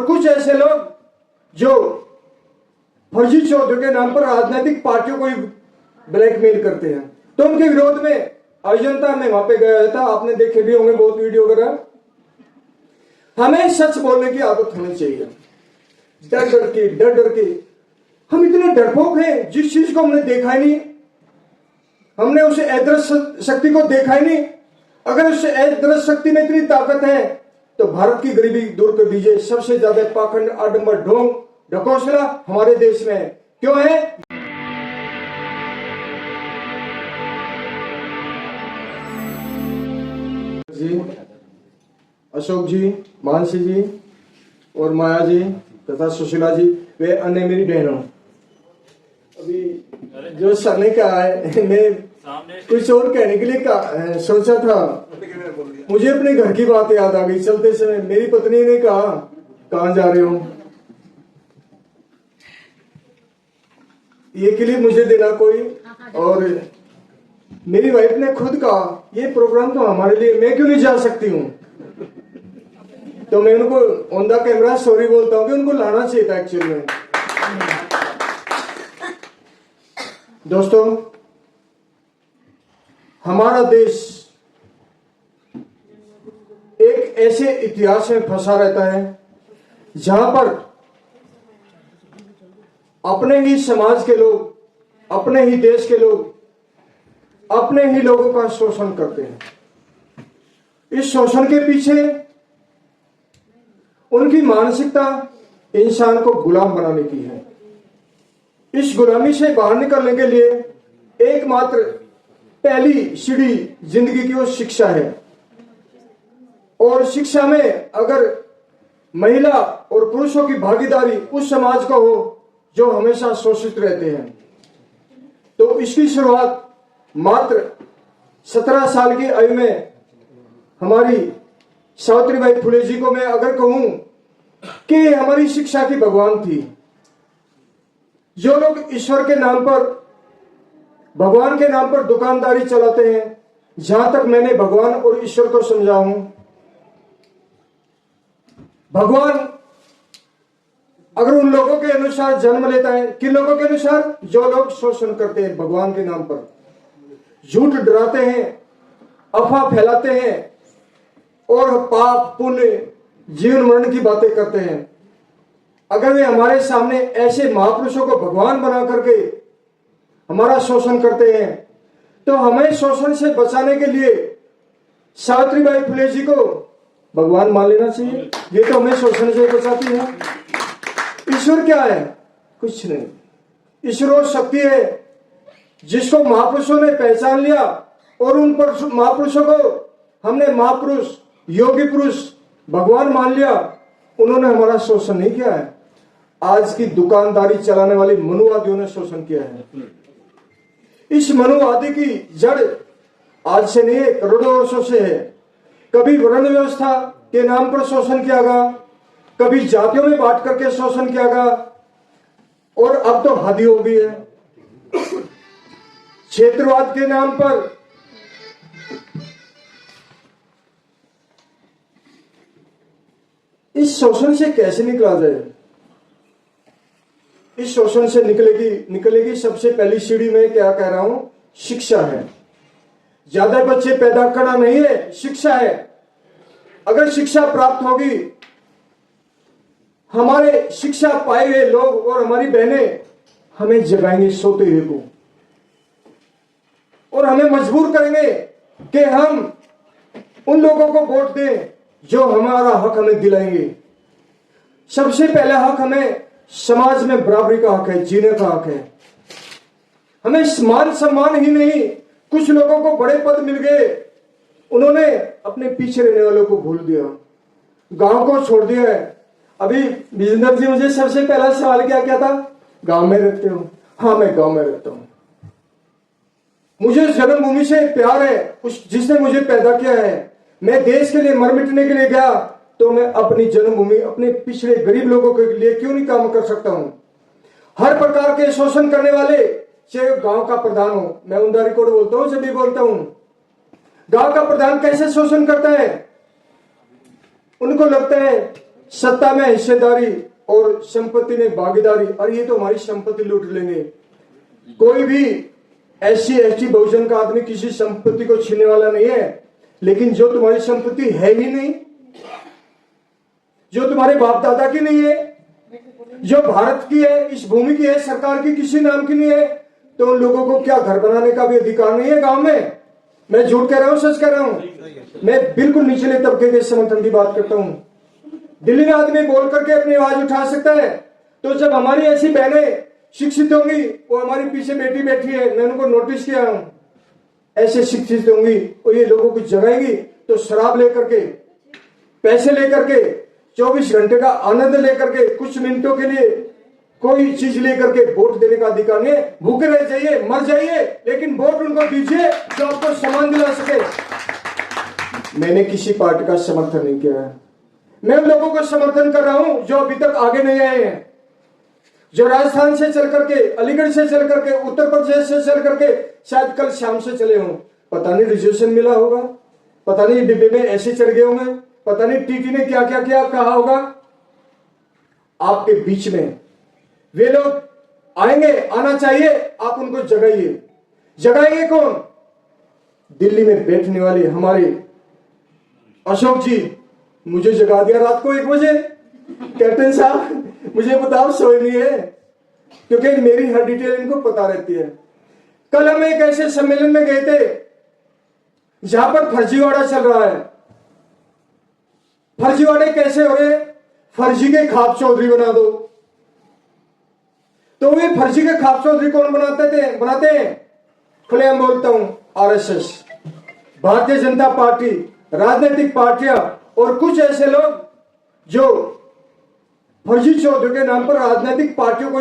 और कुछ ऐसे लोग जो फर्जी चौधरी के नाम पर राजनीतिक पार्टियों को ब्लैकमेल करते हैं। तो उनके विरोध में अजंता में वहां पे गया था, आपने देखे भी होंगे बहुत वीडियो वगैरह। हमें सच बोलने की आदत होनी चाहिए, डर डर के हम इतने डरपोक हैं। जिस चीज को हमने देखा ही नहीं, हमने उस अदृश्य शक्ति को देखा ही नहीं। अगर उस अदृश्य शक्ति में इतनी ताकत है तो भारत की गरीबी दूर कर दीजिए। सबसे ज्यादा पाखंड, आडंबर, ढोंग, ढकोसला हमारे देश में क्यों है? जी, अशोक जी, मानसी जी और माया जी तथा सुशीला जी, वे अन्य मेरी बहनों। अभी जो सर ने कहा है, मैं कुछ और कहने के लिए सोचा था। मुझे अपने घर की बात याद आ गई चलते समय। मेरी पत्नी ने कहा, कहाँ जा रहे हो? ये क्लिप मुझे देना कोई। और मेरी वाइफ ने खुद कहा, ये प्रोग्राम तो हमारे लिए, मैं क्यों नहीं जा सकती हूँ? तो मैं उनको ऑन द कैमरा सॉरी बोलता हूँ कि उनको लाना चाहिए था एक्चुअल में। दोस्तों, हमारा देश एक ऐसे इतिहास में फंसा रहता है जहां पर अपने ही समाज के लोग, अपने ही देश के लोग अपने ही लोगों का शोषण करते हैं। इस शोषण के पीछे उनकी मानसिकता इंसान को गुलाम बनाने की है। इस गुलामी से बाहर निकलने के लिए एकमात्र पहली सीढ़ी जिंदगी की वो शिक्षा है। और शिक्षा में अगर महिला और पुरुषों की भागीदारी उस समाज का हो जो हमेशा शोषित रहते हैं, तो इसकी शुरुआत मात्र 17 साल की आयु में हमारी सावित्रीबाई फुले जी को मैं अगर कहूं कि हमारी शिक्षा की भगवान थी। जो लोग ईश्वर के नाम पर, भगवान के नाम पर दुकानदारी चलाते हैं, जहां तक मैंने भगवान और ईश्वर को समझा हूं, भगवान अगर उन लोगों के अनुसार जन्म लेता है, किन लोगों के अनुसार? जो लोग शोषण करते हैं भगवान के नाम पर, झूठ डराते हैं, अफवाह फैलाते हैं और पाप पुण्य जीवन मरण की बातें करते हैं। अगर वे हमारे सामने ऐसे महापुरुषों को भगवान बना करके हमारा शोषण करते हैं, तो हमें शोषण से बचाने के लिए सावित्रीबाई फुले जी को भगवान मान लेना चाहिए। ये तो हमें शोषण से बचाती है। ईश्वर क्या है? कुछ नहीं। ईश्वर वो शक्ति है जिसको महापुरुषों ने पहचान लिया और उन पर महापुरुषों को हमने महापुरुष, योगी पुरुष, भगवान मान लिया। उन्होंने हमारा शोषण नहीं किया है। आज की दुकानदारी चलाने वाली मनुवादियों ने शोषण किया है। इस मनुवादी की जड़ आज से नहीं है, करोड़ों वर्षों से है। कभी वर्ण व्यवस्था के नाम पर शोषण किया गया, कभी जातियों में बांट करके शोषण किया गया, और अब तो हद हो गई है। क्षेत्रवाद के नाम पर इस शोषण से कैसे निकला जाए? इस शोषण से निकलेगी सबसे पहली सीढ़ी में क्या कह रहा हूं? शिक्षा है। ज्यादा बच्चे पैदा करना नहीं है, शिक्षा है। अगर शिक्षा प्राप्त होगी, हमारे शिक्षा पाए हुए लोग और हमारी बहनें हमें जगाएंगे सोते हुए को, और हमें मजबूर करेंगे कि हम उन लोगों को वोट दें जो हमारा हक हमें दिलाएंगे। सबसे पहला हक हमें समाज में बराबरी का हक है, जीने का हक है। हमें मान सम्मान ही नहीं, कुछ लोगों को बड़े पद मिल गए, उन्होंने अपने पीछे रहने वालों को भूल दिया, गांव को छोड़ दिया है। अभी विजेंद्र जी, मुझे सबसे पहला सवाल क्या था? गांव में रहते हो? हाँ, मैं गांव में रहता हूं। मुझे जन्मभूमि से प्यार है, उस जिसने मुझे पैदा किया है। मैं देश के लिए मर मिटने के लिए गया, तो मैं अपनी जन्मभूमि, अपने पिछड़े गरीब लोगों के लिए क्यों नहीं काम कर सकता हूं? हर प्रकार के शोषण करने वाले, चाहे गांव का प्रधान हो, मैं ऑन द रिकॉर्ड बोलता हूं, जब भी बोलता हूं, गांव का प्रधान कैसे शोषण करता है? उनको लगता है सत्ता में हिस्सेदारी और संपत्ति में भागीदारी, और ये तो हमारी संपत्ति लूट लेंगे। कोई भी SC ST बहुजन का आदमी किसी संपत्ति को छीनने वाला नहीं है, लेकिन जो तुम्हारी संपत्ति है ही नहीं, जो तुम्हारे बाप दादा की नहीं है, जो भारत की है, इस भूमि की है, सरकार की किसी नाम की नहीं है, तो उन लोगों को क्या घर बनाने का भी अधिकार नहीं है गांव में? मैं झूठ कह रहा हूं, सच कह रहा हूं? मैं बिल्कुल निचले तबके के समर्थन की बात करता हूं। दिल्ली में आदमी बोल करके अपनी आवाज उठा सकता है, तो जब हमारी ऐसी बहनें शिक्षित होंगी, वो हमारी पीछे बेटी बैठी है, मैं उनको नोटिस किया हूं, ऐसे शिक्षित होंगी और ये लोगों को जगाएंगी, तो शराब लेकर के, पैसे लेकर के, 24 घंटे का आनंद लेकर के, कुछ मिनटों के लिए कोई चीज लेकर के वोट देने का अधिकार नहीं है। भूखे रह जाइए, मर जाइए, लेकिन वोट उनको दीजिए जो आपको सम्मान दिला सके। मैंने किसी पार्टी का समर्थन नहीं किया है, मैं उन लोगों को समर्थन कर रहा हूं जो अभी तक आगे नहीं आए हैं, जो राजस्थान से चल करके, अलीगढ़ से चल करके, उत्तर प्रदेश से चल करके, शायद कल शाम से चले हों, पता नहीं रिजर्वेशन मिला होगा, पता नहीं डिब्बे में ऐसे चढ़ गए होंगे, पता नहीं टीटी ने क्या क्या क्या कहा होगा। आपके बीच में वे लोग आएंगे, आना चाहिए, आप उनको जगाइए। जगाएंगे कौन? दिल्ली में बैठने वाले हमारे अशोक जी, मुझे जगा दिया रात को 1 बजे, कैप्टन साहब मुझे बताओ, सोए नहीं है, क्योंकि मेरी हर डिटेल इनको पता रहती है। कल हम एक ऐसे सम्मेलन में गए थे जहां पर फर्जीवाड़ा चल रहा है। फर्जीवाड़े कैसे हो रहे? फर्जी के खाप चौधरी बना दो। तो वे फर्जी के खाप चौधरी कौन बनाते हैं? खुलेआम बोलता हूं, RSS, भारतीय जनता पार्टी, राजनीतिक पार्टियां और कुछ ऐसे लोग जो फर्जी चौधरी के नाम पर राजनीतिक पार्टियों को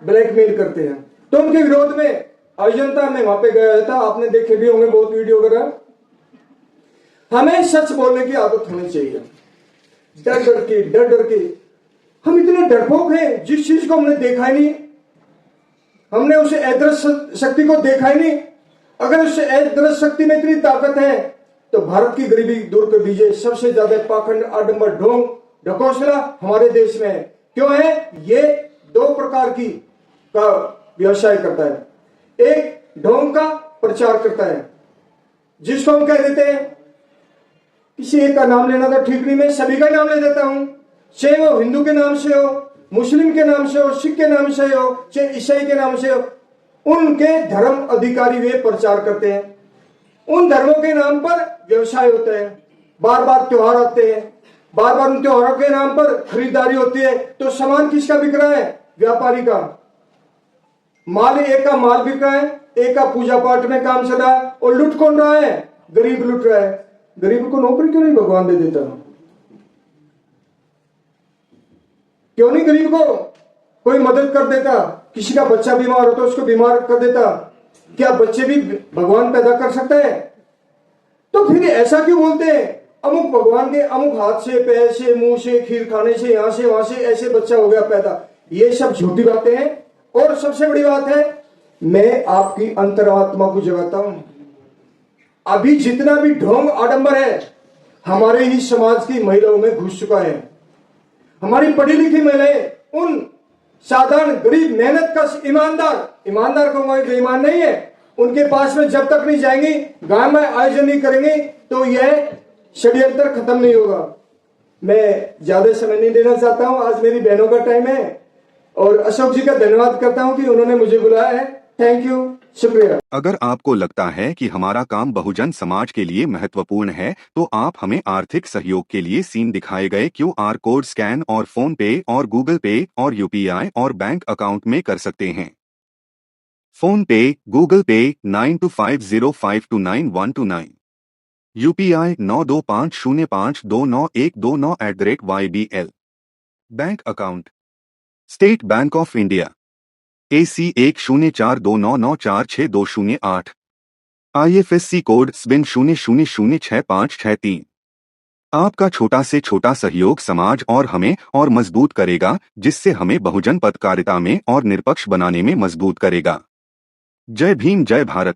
ब्लैकमेल करते हैं। तो उनके विरोध में अजंता में वहां पे गया था, आपने देखे भी होंगे बहुत वीडियो वगैरह। हमें सच बोलने की आदत होनी चाहिए, डर डर के हम इतने डरपोक हैं, जिस चीज को हमने देखा ही नहीं, हमने उस अदृश्य शक्ति को देखा ही नहीं। अगर उस अदृश्य शक्ति में इतनी ताकत है तो भारत की गरीबी दूर कर दीजिए। सबसे ज्यादा पाखंड, आडंबर, ढोंग, ढकोसला हमारे देश में है। क्यों है? ये 2 प्रकार की का व्यवसाय करता है। एक ढोंग का प्रचार करता है, जिसको हम कह देते हैं, किसी एक का नाम लेना तो ठीक नहीं, मैं सभी का नाम ले देता हूं, चाहे वो हिंदू के नाम से हो, मुस्लिम के नाम से हो, सिख के नाम से हो, चाहे ईसाई के नाम से हो। उनके धर्म अधिकारी वे प्रचार करते हैं, उन धर्मों के नाम पर व्यवसाय होता है। बार बार त्योहार आते हैं, बार बार उन त्योहारों के नाम पर खरीदारी होती है। तो सामान किसका बिक रहा है? व्यापारी का माल, एक का माल बिक रहा है, एक का पूजा पाठ में काम चल रहा है। और लुट कौन रहा है? गरीब लुट रहा है। गरीब को नौकरी क्यों नहीं भगवान दे देता? क्यों नहीं गरीब को कोई मदद कर देता? किसी का बच्चा बीमार हो तो उसको बीमार कर देता। क्या बच्चे भी भगवान पैदा कर सकता है? तो फिर ऐसा क्यों बोलते हैं? अमुक भगवान के अमुक हाथ से, पैर से, मुंह से, खीर खाने से, यहां से वहां से ऐसे बच्चा हो गया पैदा। ये सब झूठी बातें हैं। और सबसे बड़ी बात है, मैं आपकी अंतरात्मा को जगाता हूं। अभी जितना भी ढोंग आडंबर है हमारे ही समाज की महिलाओं में घुस चुका है। हमारी पढ़ी लिखी महिलाएं उन साधारण गरीब मेहनत का ईमानदार कहूंगा, बेईमान नहीं है, उनके पास में जब तक नहीं जाएंगी, गांव में आयोजन नहीं करेंगे, तो यह षड्यंत्र खत्म नहीं होगा। मैं ज्यादा समय नहीं देना चाहता हूं, आज मेरी बहनों का टाइम है और अशोक जी का धन्यवाद करता हूं कि उन्होंने मुझे बुलाया है। थैंक यू, शुक्रिया। अगर आपको लगता है कि हमारा काम बहुजन समाज के लिए महत्वपूर्ण है तो आप हमें आर्थिक सहयोग के लिए सीन दिखाए गए QR कोड स्कैन और फोन पे और गूगल पे और UPI और बैंक अकाउंट में कर सकते हैं। फोन पे, गूगल पे 9250529129, UPI 9250529129@YBL। Bank account state bank of India AC 1042994628, IFSC code SBIN 00065663। आपका छोटा से छोटा सहयोग समाज और हमें और मजबूत करेगा, जिससे हमें बहुजन पत्रकारिता में और निष्पक्ष बनाने में मजबूत करेगा। जय भीम, जय भारत।